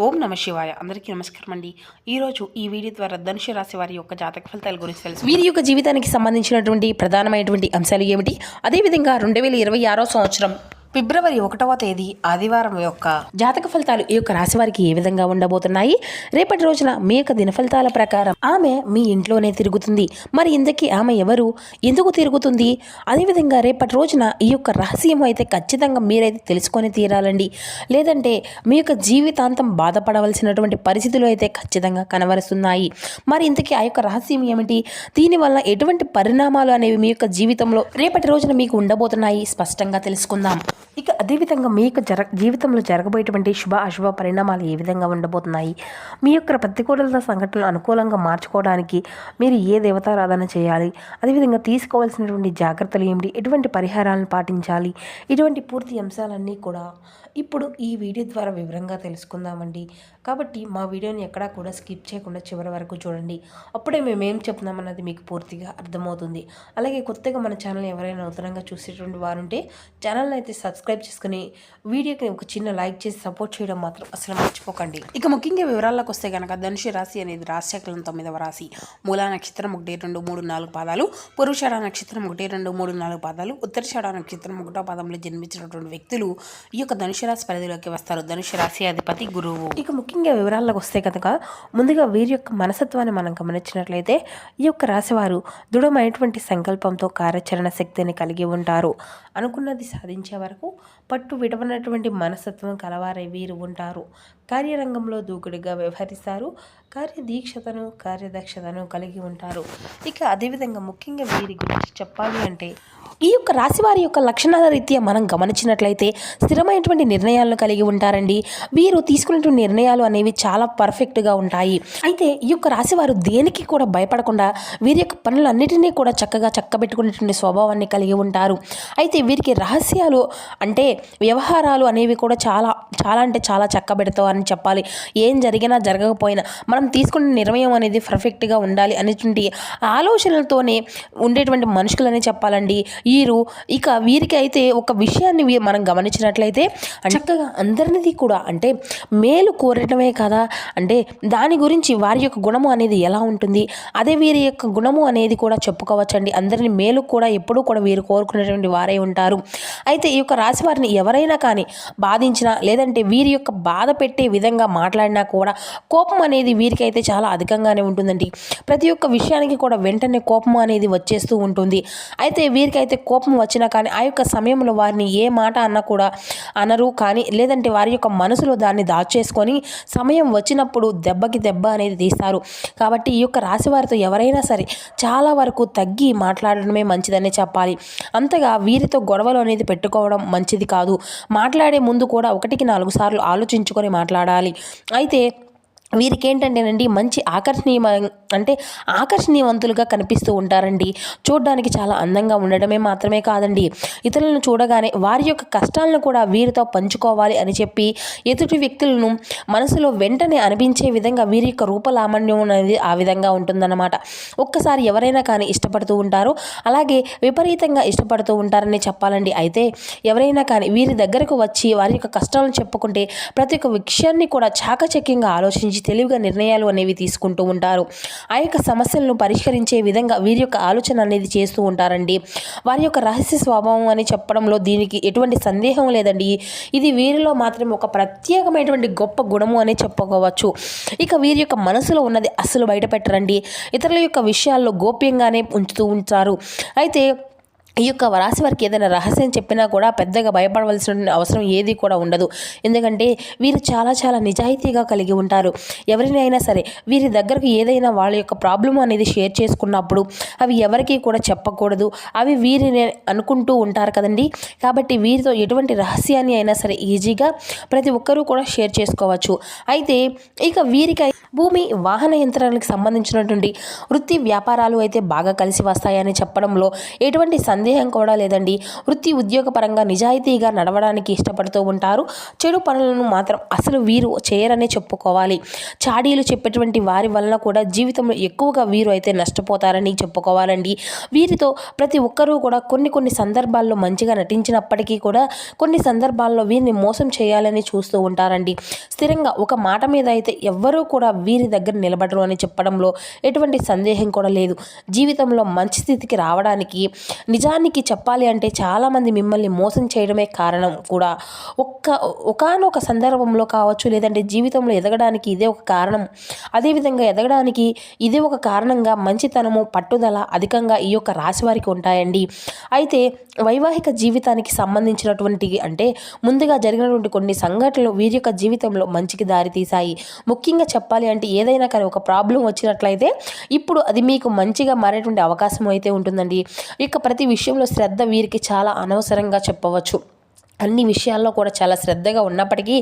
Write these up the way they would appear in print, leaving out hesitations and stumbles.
ఓం నమ శివాయ. అందరికీ నమస్కారం అండి. ఈరోజు ఈ వీడియో ద్వారా ధనుసు రాశి వారి యొక్క జాతక ఫలితాల గురించి తెలుసు. వీరి యొక్క జీవితానికి సంబంధించినటువంటి ప్రధానమైనటువంటి అంశాలు ఏమిటి, అదేవిధంగా 2026 సంవత్సరం ఫిబ్రవరి 1వ తేదీ ఆదివారం యొక్క జాతక ఫలితాలు ఈ యొక్క రాశి వారికి ఏ విధంగా ఉండబోతున్నాయి. రేపటి రోజున మీ యొక్క దిన ఫలితాల ప్రకారం ఆమె మీ ఇంట్లోనే తిరుగుతుంది. మరి ఇంతకీ ఆమె ఎవరు, ఎందుకు తిరుగుతుంది, అదేవిధంగా రేపటి రోజున ఈ యొక్క రహస్యం అయితే ఖచ్చితంగా మీరైతే తెలుసుకొని తీరాలండి. లేదంటే మీ యొక్క జీవితాంతం బాధపడవలసినటువంటి పరిస్థితులు అయితే ఖచ్చితంగా కనబరుస్తున్నాయి. మరి ఇంతకీ ఆ యొక్క రహస్యం ఏమిటి, దీనివల్ల ఎటువంటి పరిణామాలు అనేవి మీ యొక్క జీవితంలో రేపటి రోజున మీకు ఉండబోతున్నాయి, స్పష్టంగా తెలుసుకుందాం. ఇక అదేవిధంగా మీ యొక్క జీవితంలో జరగబోయేటువంటి శుభ అశుభ పరిణామాలు ఏ విధంగా ఉండబోతున్నాయి, మీ యొక్క ప్రతికూలత సంఘటనలు అనుకూలంగా మార్చుకోవడానికి మీరు ఏ దేవతారాధన చేయాలి, అదేవిధంగా తీసుకోవాల్సినటువంటి జాగ్రత్తలు ఏమిటి, ఎటువంటి పరిహారాలను పాటించాలి, ఇటువంటి పూర్తి అంశాలన్నీ కూడా ఇప్పుడు ఈ వీడియో ద్వారా వివరంగా తెలుసుకుందామండి. కాబట్టి మా వీడియోని ఎక్కడా కూడా స్కిప్ చేయకుండా చివరి వరకు చూడండి. అప్పుడే మేమేం చెప్తున్నామన్నది మీకు పూర్తిగా అర్థమవుతుంది. అలాగే కొత్తగా మన ఛానల్ ఎవరైనా నూతనంగా చూసేటువంటి వారుంటే ఛానల్ని అయితే సబ్స్క్రైబ్ చేసుకుని వీడియోకి ఒక చిన్న లైక్ చేసి సపోర్ట్ చేయడం మాత్రం అసలు మర్చిపోకండి. ఇక ముఖ్యంగా వివరాల్లోకి వస్తే కనుక ధనుసు రాశి అనేది రాశిచక్రం 9వ రాశి. మూలా నక్షత్రం 1, 2, 3, 4 పాదాలు, పురుషాఢ నక్షత్రం 1, 2, 3, 4 పాదాలు, ఉత్తరాషాఢ నక్షత్రం 1వ పాదంలో జన్మించినటువంటి వ్యక్తులు ఈ యొక్క ధనుసు రాశి పరిధిలోకి వస్తారు. ధనుసు రాశి అధిపతి గురువు. ఇక ముఖ్యంగా వివరాల్లోకి వస్తే కనుక ముందుగా వీరి యొక్క మనస్తత్వాన్ని మనం గమనించినట్లయితే ఈ యొక్క రాశివారు దృఢమైనటువంటి సంకల్పంతో కార్యాచరణ శక్తిని కలిగి ఉంటారు. అనుకున్నది సాధించే వరకు పట్టు విడవనటువంటి మనస్తత్వం కలవారై వీరు ఉంటారు. కార్యరంగంలో దూకుడుగా వ్యవహరిస్తారు. కార్యదీక్షతను కార్యదక్షతను కలిగి ఉంటారు. ఇక అదేవిధంగా ముఖ్యంగా వీరి గురించి చెప్పాలి అంటే ఈ యొక్క రాశి వారి యొక్క లక్షణాల రీత్యా మనం గమనించినట్లయితే స్థిరమైనటువంటి నిర్ణయాలను కలిగి ఉంటారండి. వీరు తీసుకునేటువంటి నిర్ణయాలు అనేవి చాలా పర్ఫెక్ట్గా ఉంటాయి. అయితే ఈ యొక్క రాశి వారు దేనికి కూడా భయపడకుండా వీరి యొక్క పనులన్నిటినీ కూడా చక్కగా చక్కబెట్టుకునేటువంటి స్వభావాన్ని కలిగి ఉంటారు. అయితే వీరికి రహస్యాలు అంటే వ్యవహారాలు అనేవి కూడా చాలా చాలా అంటే చాలా చక్కబెడతావు అని చెప్పాలి. ఏం జరిగినా జరగకపోయినా మనం తీసుకునే నిర్ణయం అనేది పర్ఫెక్ట్గా ఉండాలి అనేటువంటి ఆలోచనలతోనే ఉండేటువంటి మనుషులని చెప్పాలండి వీరు. ఇక వీరికి అయితే ఒక విషయాన్ని మనం గమనించినట్లయితే చక్కగా అందరినీ కూడా అంటే మేలు కోరటమే కదా, అంటే దాని గురించి వారి యొక్క గుణము అనేది ఎలా ఉంటుంది, అదే వీరి యొక్క గుణము అనేది కూడా చెప్పుకోవచ్చండి. అందరినీ మేలు కూడా ఎప్పుడూ కూడా వీరు కోరుకునేటువంటి వారై ఉంటారు. అయితే ఈ యొక్క రాశి వారిని ఎవరైనా కానీ బాధించినా లేదంటే వీరి యొక్క బాధ పెట్టే విధంగా మాట్లాడినా కూడా కోపం అనేది వీరికైతే చాలా అధికంగానే ఉంటుందండి. ప్రతి ఒక్క విషయానికి కూడా వెంటనే కోపం అనేది వచ్చేస్తూ ఉంటుంది. అయితే వీరికైతే కోపం వచ్చినా కానీ ఆ యొక్క సమయంలో వారిని ఏ మాట అన్నా కూడా అనరు, కానీ లేదంటే వారి యొక్క మనసులో దాన్ని దాచేసుకొని సమయం వచ్చినప్పుడు దెబ్బకి దెబ్బ అనేది తీస్తారు. కాబట్టి ఈ యొక్క రాశి వారితో ఎవరైనా సరే చాలా వరకు తగ్గి మాట్లాడడమే మంచిదనే చెప్పాలి. అంతగా వీరితో గొడవలు అనేది పెట్టుకోవడం మంచిది కాదు. మాట్లాడే ముందు కూడా 1కి 4 సార్లు ఆలోచించుకొని మాట్లాడాలి. అయితే వీరికి ఏంటంటేనండి మంచి ఆకర్షణీయవంతులుగా కనిపిస్తూ ఉంటారండి. చూడడానికి చాలా అందంగా ఉండడమే మాత్రమే కాదండి, ఇతరులను చూడగానే వారి యొక్క కష్టాలను కూడా వీరితో పంచుకోవాలి అని చెప్పి ఎదుటి వ్యక్తులను మనసులో వెంటనే అనిపించే విధంగా వీరి యొక్క రూపలావణ్యం అనేది ఆ విధంగా ఉంటుందన్నమాట. ఒక్కసారి ఎవరైనా కానీ ఇష్టపడుతూ ఉంటారు, అలాగే విపరీతంగా ఇష్టపడుతూ ఉంటారని చెప్పాలండి. అయితే ఎవరైనా కానీ వీరి దగ్గరకు వచ్చి వారి యొక్క కష్టాలను చెప్పుకుంటే ప్రతి ఒక్క విషయాన్ని కూడా చాకచక్యంగా ఆలోచించి తెలివిగా నిర్ణయాలు అనేవి తీసుకుంటూ ఉంటారు. ఆ యొక్క సమస్యలను పరిష్కరించే విధంగా వీరి యొక్క ఆలోచన అనేది చేస్తూ ఉంటారండి. వారి యొక్క రహస్య స్వభావం అని చెప్పడంలో దీనికి ఎటువంటి సందేహం లేదండి. ఇది వీరిలో మాత్రమే ఒక ప్రత్యేకమైనటువంటి గొప్ప గుణము అని చెప్పుకోవచ్చు. ఇక వీరి యొక్క మనసులో ఉన్నది అస్సలు బయట పెట్టరండి. ఇతరుల యొక్క విషయాల్లో గోప్యంగానే ఉంచుతూ ఉంటారు. అయితే ఈ యొక్క రాశి వారికి ఏదైనా రహస్యం చెప్పినా కూడా పెద్దగా భయపడవలసిన అవసరం ఏది కూడా ఉండదు. ఎందుకంటే వీరు చాలా చాలా నిజాయితీగా కలిగి ఉంటారు. ఎవరినైనా సరే వీరి దగ్గరకు ఏదైనా వాళ్ళ యొక్క ప్రాబ్లం అనేది షేర్ చేసుకున్నప్పుడు అవి ఎవరికి కూడా చెప్పకూడదు, అవి వీరిని అనుకుంటూ ఉంటారు కదండి. కాబట్టి వీరితో ఎటువంటి రహస్యాన్ని అయినా సరే ఈజీగా ప్రతి ఒక్కరూ కూడా షేర్ చేసుకోవచ్చు. అయితే ఇక వీరికి భూమి వాహన యంత్రాలకు సంబంధించినటువంటి వృత్తి వ్యాపారాలు అయితే బాగా కలిసి వస్తాయని చెప్పడంలో ఎటువంటి సందేహం సందేహం కూడా లేదండి. వృత్తి ఉద్యోగ పరంగా నిజాయితీగా నడవడానికి ఇష్టపడుతూ ఉంటారు. చెడు పనులను మాత్రం అసలు వీరు చేయరనే చెప్పుకోవాలి. చాడీలు చెప్పేటువంటి వారి వలన కూడా జీవితంలో ఎక్కువగా వీరు అయితే నష్టపోతారని చెప్పుకోవాలండి. వీరితో ప్రతి ఒక్కరూ కూడా కొన్ని సందర్భాల్లో మంచిగా నటించినప్పటికీ కూడా కొన్ని సందర్భాల్లో వీరిని మోసం చేయాలని చూస్తూ ఉంటారండి. స్థిరంగా ఒక మాట మీద అయితే ఎవ్వరూ కూడా వీరి దగ్గర నిలబడరు అని చెప్పడంలో ఎటువంటి సందేహం కూడా లేదు. జీవితంలో మంచి స్థితికి రావడానికి నిజానికి చెప్పాలి అంటే చాలామంది మిమ్మల్ని మోసం చేయడమే కారణం కూడా. ఒకానొక సందర్భంలో కావచ్చు, లేదంటే జీవితంలో ఎదగడానికి ఇదే ఒక కారణం. అదేవిధంగా ఎదగడానికి ఇదే ఒక కారణంగా మంచితనము, పట్టుదల అధికంగా ఈ యొక్క రాశి వారికి ఉంటాయండి. అయితే వైవాహిక జీవితానికి సంబంధించినటువంటి అంటే ముందుగా జరిగినటువంటి కొన్ని సంఘటనలు వీరి యొక్క జీవితంలో మంచికి దారితీశాయి. ముఖ్యంగా చెప్పాలి అంటే ఏదైనా కానీ ఒక ప్రాబ్లం వచ్చినట్లయితే ఇప్పుడు అది మీకు మంచిగా మారేటువంటి అవకాశం అయితే ఉంటుందండి. ఇక ప్రతి విషయంలో శ్రద్ధ వీరికి చాలా అనవసరంగా చెప్పవచ్చు. అన్ని విషయాల్లో కూడా చాలా శ్రద్ధగా ఉన్నప్పటికీ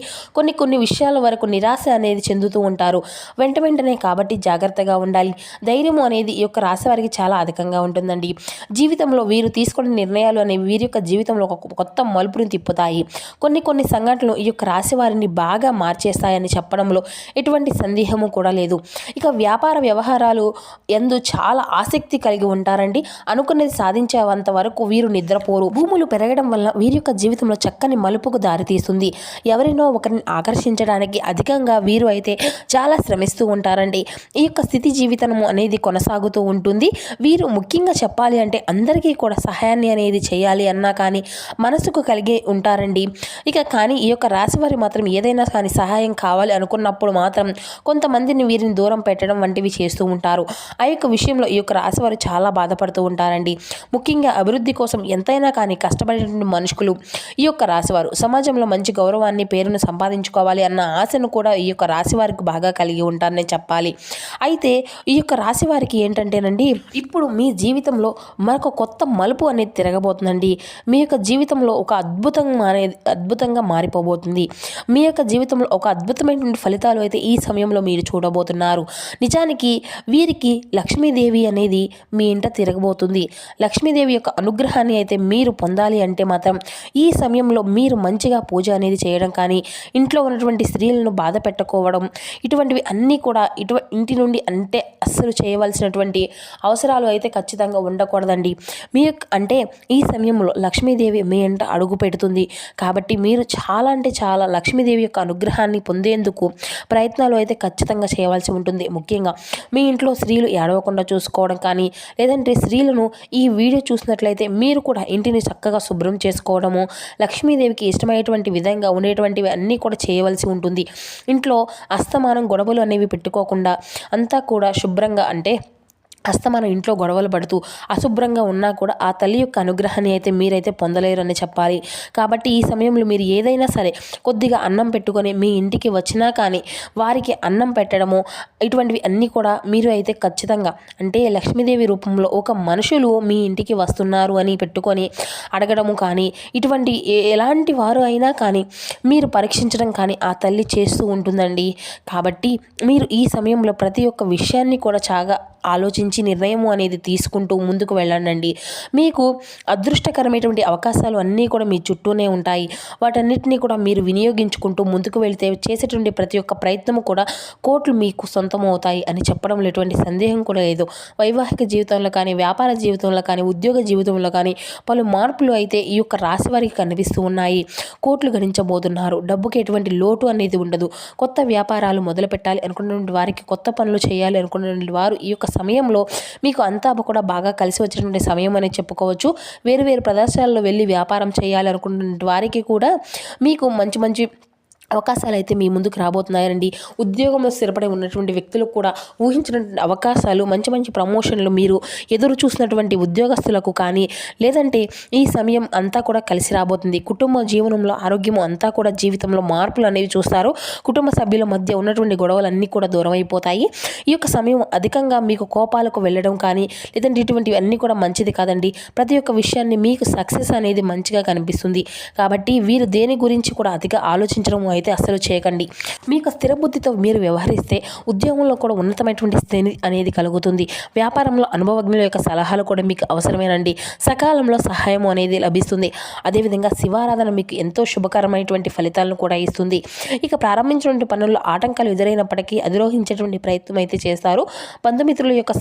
కొన్ని విషయాల వరకు నిరాశ అనేది చెందుతూ ఉంటారు. వెంటనే కాబట్టి జాగ్రత్తగా ఉండాలి. ధైర్యము అనేది ఈ యొక్క రాశి వారికి చాలా అధికంగా ఉంటుందండి. జీవితంలో వీరు తీసుకునే నిర్ణయాలు అనేవి వీరి యొక్క జీవితంలో ఒక కొత్త మలుపుని తిప్పుతాయి. కొన్ని సంఘటనలు ఈ యొక్క రాశి వారిని బాగా మార్చేస్తాయని చెప్పడంలో ఎటువంటి సందేహము కూడా లేదు. ఇక వ్యాపార వ్యవహారాలు ఎందు చాలా ఆసక్తి కలిగి ఉంటారండి. అనుకున్నది సాధించేంత వరకు వీరు నిద్రపోరు. భూములు పెరగడం వల్ల వీరి యొక్క జీవితంలో చక్కని మలుపుకు దారితీస్తుంది. ఎవరినో ఒకరిని ఆకర్షించడానికి అధికంగా వీరు అయితే చాలా శ్రమిస్తూ ఉంటారండి. ఈ యొక్క స్థితి జీవితం అనేది కొనసాగుతూ ఉంటుంది. వీరు ముఖ్యంగా చెప్పాలి అంటే అందరికీ కూడా సహాయాన్ని అనేది చేయాలి అన్నా కానీ మనసుకు కలిగి ఉంటారండి. ఇక కానీ ఈ యొక్క రాశి వారి మాత్రం ఏదైనా కానీ సహాయం కావాలి అనుకున్నప్పుడు మాత్రం కొంతమందిని వీరిని దూరం పెట్టడం వంటివి చేస్తూ ఉంటారు. ఆ యొక్క విషయంలో ఈ యొక్క రాశి వారు చాలా బాధపడుతూ ఉంటారండి. ముఖ్యంగా అభివృద్ధి కోసం ఎంతైనా కానీ కష్టపడేటువంటి మనుషులు ఈ యొక్క రాశివారు సమాజంలో మంచి గౌరవాన్ని, పేరును సంపాదించుకోవాలి అన్న ఆశను కూడా ఈ యొక్క రాశి వారికి బాగా కలిగి ఉంటారని చెప్పాలి. అయితే ఈ యొక్క రాశి వారికి ఏంటంటేనండి, ఇప్పుడు మీ జీవితంలో మరొక కొత్త మలుపు అనేది తిరగబోతుందండి. మీ యొక్క జీవితంలో ఒక అద్భుతంగా మారిపోబోతుంది. మీ యొక్క జీవితంలో ఒక అద్భుతమైనటువంటి ఫలితాలు అయితే ఈ సమయంలో మీరు చూడబోతున్నారు. నిజానికి వీరికి లక్ష్మీదేవి అనేది మీ ఇంట తిరగబోతుంది. లక్ష్మీదేవి యొక్క అనుగ్రహాన్ని అయితే మీరు పొందాలి అంటే మాత్రం ఈ సమయంలో మీరు మంచిగా పూజ అనేది చేయడం కానీ, ఇంట్లో ఉన్నటువంటి స్త్రీలను బాధ పెట్టుకోవడం, ఇటువంటివి అన్నీ కూడా ఇంటి నుండి అంటే అస్సలు చేయవలసినటువంటి అవసరాలు అయితే ఖచ్చితంగా ఉండకూడదండి. మీ అంటే ఈ సమయంలో లక్ష్మీదేవి మీ ఇంట అడుగు పెడుతుంది. కాబట్టి మీరు చాలా అంటే చాలా లక్ష్మీదేవి యొక్క అనుగ్రహాన్ని పొందేందుకు ప్రయత్నాలు అయితే ఖచ్చితంగా చేయవలసి ఉంటుంది. ముఖ్యంగా మీ ఇంట్లో స్త్రీలు ఏడవకుండా చూసుకోవడం కానీ, లేదంటే స్త్రీలను ఈ వీడియో చూసినట్లయితే మీరు కూడా ఇంటిని చక్కగా శుభ్రం చేసుకోవడము, లక్ష్మీదేవికి ఇష్టమైనటువంటి విధంగా ఉండేటువంటివి అన్నీ కూడా చేయవలసి ఉంటుంది. ఇంట్లో అస్తమానం గొడవలు అనేవి పెట్టుకోకుండా అంతా కూడా శుభ్రంగా అంటే అస్తమానం ఇంట్లో గొడవలు పడుతూ అశుభ్రంగా ఉన్నా కూడా ఆ తల్లి యొక్క అనుగ్రహాన్ని అయితే మీరైతే పొందలేరు అని చెప్పాలి. కాబట్టి ఈ సమయంలో మీరు ఏదైనా సరే కొద్దిగా అన్నం పెట్టుకొని మీ ఇంటికి వచ్చినా కానీ వారికి అన్నం పెట్టడము, ఇటువంటివి అన్నీ కూడా మీరు అయితే ఖచ్చితంగా అంటే లక్ష్మీదేవి రూపంలో ఒక మనుషులు మీ ఇంటికి వస్తున్నారు అని పెట్టుకొని అడగడము కానీ, ఇటువంటి ఎలాంటి వారు అయినా కానీ మీరు పరీక్షించడం కానీ ఆ తల్లి చేస్తూ ఉంటుందండి. కాబట్టి మీరు ఈ సమయంలో ప్రతి ఒక్క విషయాన్ని కూడా చాలా ఆలోచించి నిర్ణయం అనేది తీసుకుంటూ ముందుకు వెళ్ళండి. మీకు అదృష్టకరమైనటువంటి అవకాశాలు అన్నీ కూడా మీ చుట్టూనే ఉంటాయి. వాటన్నిటినీ కూడా మీరు వినియోగించుకుంటూ ముందుకు వెళ్తే చేసేటువంటి ప్రతి ఒక్క ప్రయత్నము కూడా కోట్లు మీకు సొంతం అవుతాయి అని చెప్పడంలో ఎటువంటి సందేహం కూడా లేదు. వైవాహిక జీవితంలో కానీ, వ్యాపార జీవితంలో కానీ, ఉద్యోగ జీవితంలో కానీ పలు మార్పులు అయితే ఈ యొక్క రాశి వారికి కనిపిస్తూ ఉన్నాయి. కోట్లు గణించబోతున్నారు. డబ్బుకి ఎటువంటి లోటు అనేది ఉండదు. కొత్త వ్యాపారాలు మొదలు పెట్టాలి అనుకున్నటువంటి వారికి, కొత్త పనులు చేయాలి అనుకున్నటువంటి వారు ఈ యొక్క సమయంలో మీకు అంతా కూడా బాగా కలిసి వచ్చినటువంటి సమయం అని చెప్పుకోవచ్చు. వేరు ప్రదేశాల్లో వెళ్ళి వ్యాపారం చేయాలి అనుకున్న వారికి కూడా మీకు మంచి అవకాశాలు అయితే మీ ముందుకు రాబోతున్నాయండి. ఉద్యోగంలో స్థిరపడి ఉన్నటువంటి వ్యక్తులకు కూడా ఊహించినటువంటి అవకాశాలు, మంచి ప్రమోషన్లు మీరు ఎదురు చూసినటువంటి ఉద్యోగస్తులకు కానీ, లేదంటే ఈ సమయం అంతా కూడా కలిసి రాబోతుంది. కుటుంబ జీవనంలో ఆరోగ్యం అంతా కూడా జీవితంలో మార్పులు అనేవి చూస్తారు. కుటుంబ సభ్యుల మధ్య ఉన్నటువంటి గొడవలన్నీ కూడా దూరం అయిపోతాయి. ఈ యొక్క సమయం అధికంగా మీకు కోపాలకు వెళ్ళడం కానీ, లేదంటే ఇటువంటివి అన్నీ కూడా మంచిది కాదండి. ప్రతి ఒక్క విషయాన్ని మీకు సక్సెస్ అనేది మంచిగా కనిపిస్తుంది. కాబట్టి వీరు దేని గురించి కూడా అతిగా ఆలోచించడం అయితే అస్సలు చేయకండి. మీకు స్థిర బుద్ధితో మీరు వ్యవహరిస్తే ఉద్యోగంలో కూడా ఉన్నతమైనటువంటి స్థితి అనేది కలుగుతుంది. వ్యాపారంలో అనుభవజ్ఞుల యొక్క సలహాలు కూడా మీకు అవసరమేనండి. సకాలంలో సహాయం అనేది లభిస్తుంది. అదేవిధంగా శివారాధన మీకు ఎంతో శుభకరమైనటువంటి ఫలితాలను కూడా ఇస్తుంది. ఇక ప్రారంభించినటువంటి పనుల్లో ఆటంకాలు ఎదురైనప్పటికీ అధిరోహించేటువంటి ప్రయత్నం అయితే చేస్తారు. బంధుమిత్రుల యొక్క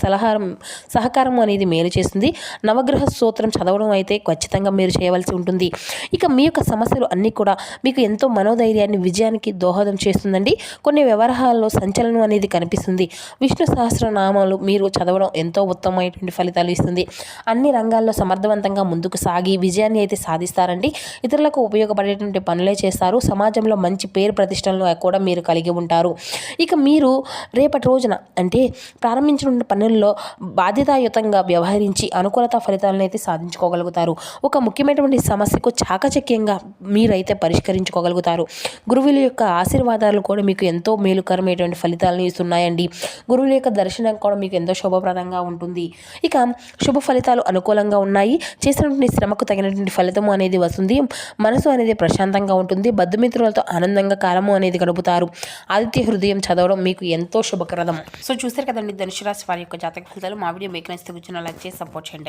సహకారం అనేది మేలు చేస్తుంది. నవగ్రహ స్తోత్రం చదవడం అయితే ఖచ్చితంగా మీరు చేయవలసి ఉంటుంది. ఇక మీ యొక్క సమస్యలు అన్నీ కూడా మీకు ఎంతో మనోధైర్యాన్ని, విజయానికి దోహదం చేస్తుందండి. కొన్ని వ్యవహారాల్లో సంచలనం అనేది కనిపిస్తుంది. విష్ణు సహస్రనామాలు మీరు చదవడం ఎంతో ఉత్తమమైనటువంటి ఫలితాలు ఇస్తుంది. అన్ని రంగాల్లో సమర్థవంతంగా ముందుకు సాగి విజయాన్ని అయితే సాధిస్తారండి. ఇతరులకు ఉపయోగపడేటువంటి పనులే చేస్తారు. సమాజంలో మంచి పేరు ప్రతిష్టలను కూడా మీరు కలిగి ఉంటారు. ఇక మీరు రేపటి రోజున అంటే ప్రారంభించిన పనుల్లో బాధ్యతాయుతంగా వ్యవహరించి అనుకూలత ఫలితాలను అయితే సాధించుకోగలుగుతారు. ఒక ముఖ్యమైనటువంటి సమస్యకు చాకచక్యంగా మీరైతే పరిష్కరించుకోగలుగుతారు. గురువుల యొక్క ఆశీర్వాదాలు కూడా మీకు ఎంతో మేలుకరమైనటువంటి ఫలితాలను ఇస్తున్నాయండి. గురువుల యొక్క దర్శనం కూడా మీకు ఎంతో శుభప్రదంగా ఉంటుంది. ఇక శుభ ఫలితాలు అనుకూలంగా ఉన్నాయి. చేసినటువంటి శ్రమకు తగినటువంటి ఫలితము అనేది వస్తుంది. మనసు అనేది ప్రశాంతంగా ఉంటుంది. బంధుమిత్రులతో ఆనందంగా కాలము అనేది గడుపుతారు. ఆదిత్య హృదయం చదవడం మీకు ఎంతో శుభప్రదం. సో చూసారు కదండి ధనుసు రాశి వారి యొక్క జాతక ఫలితాలు. మా వీడియో మీకు నచ్చితే కూర్చొని లైక్ చేసి సపోర్ట్ చేయండి.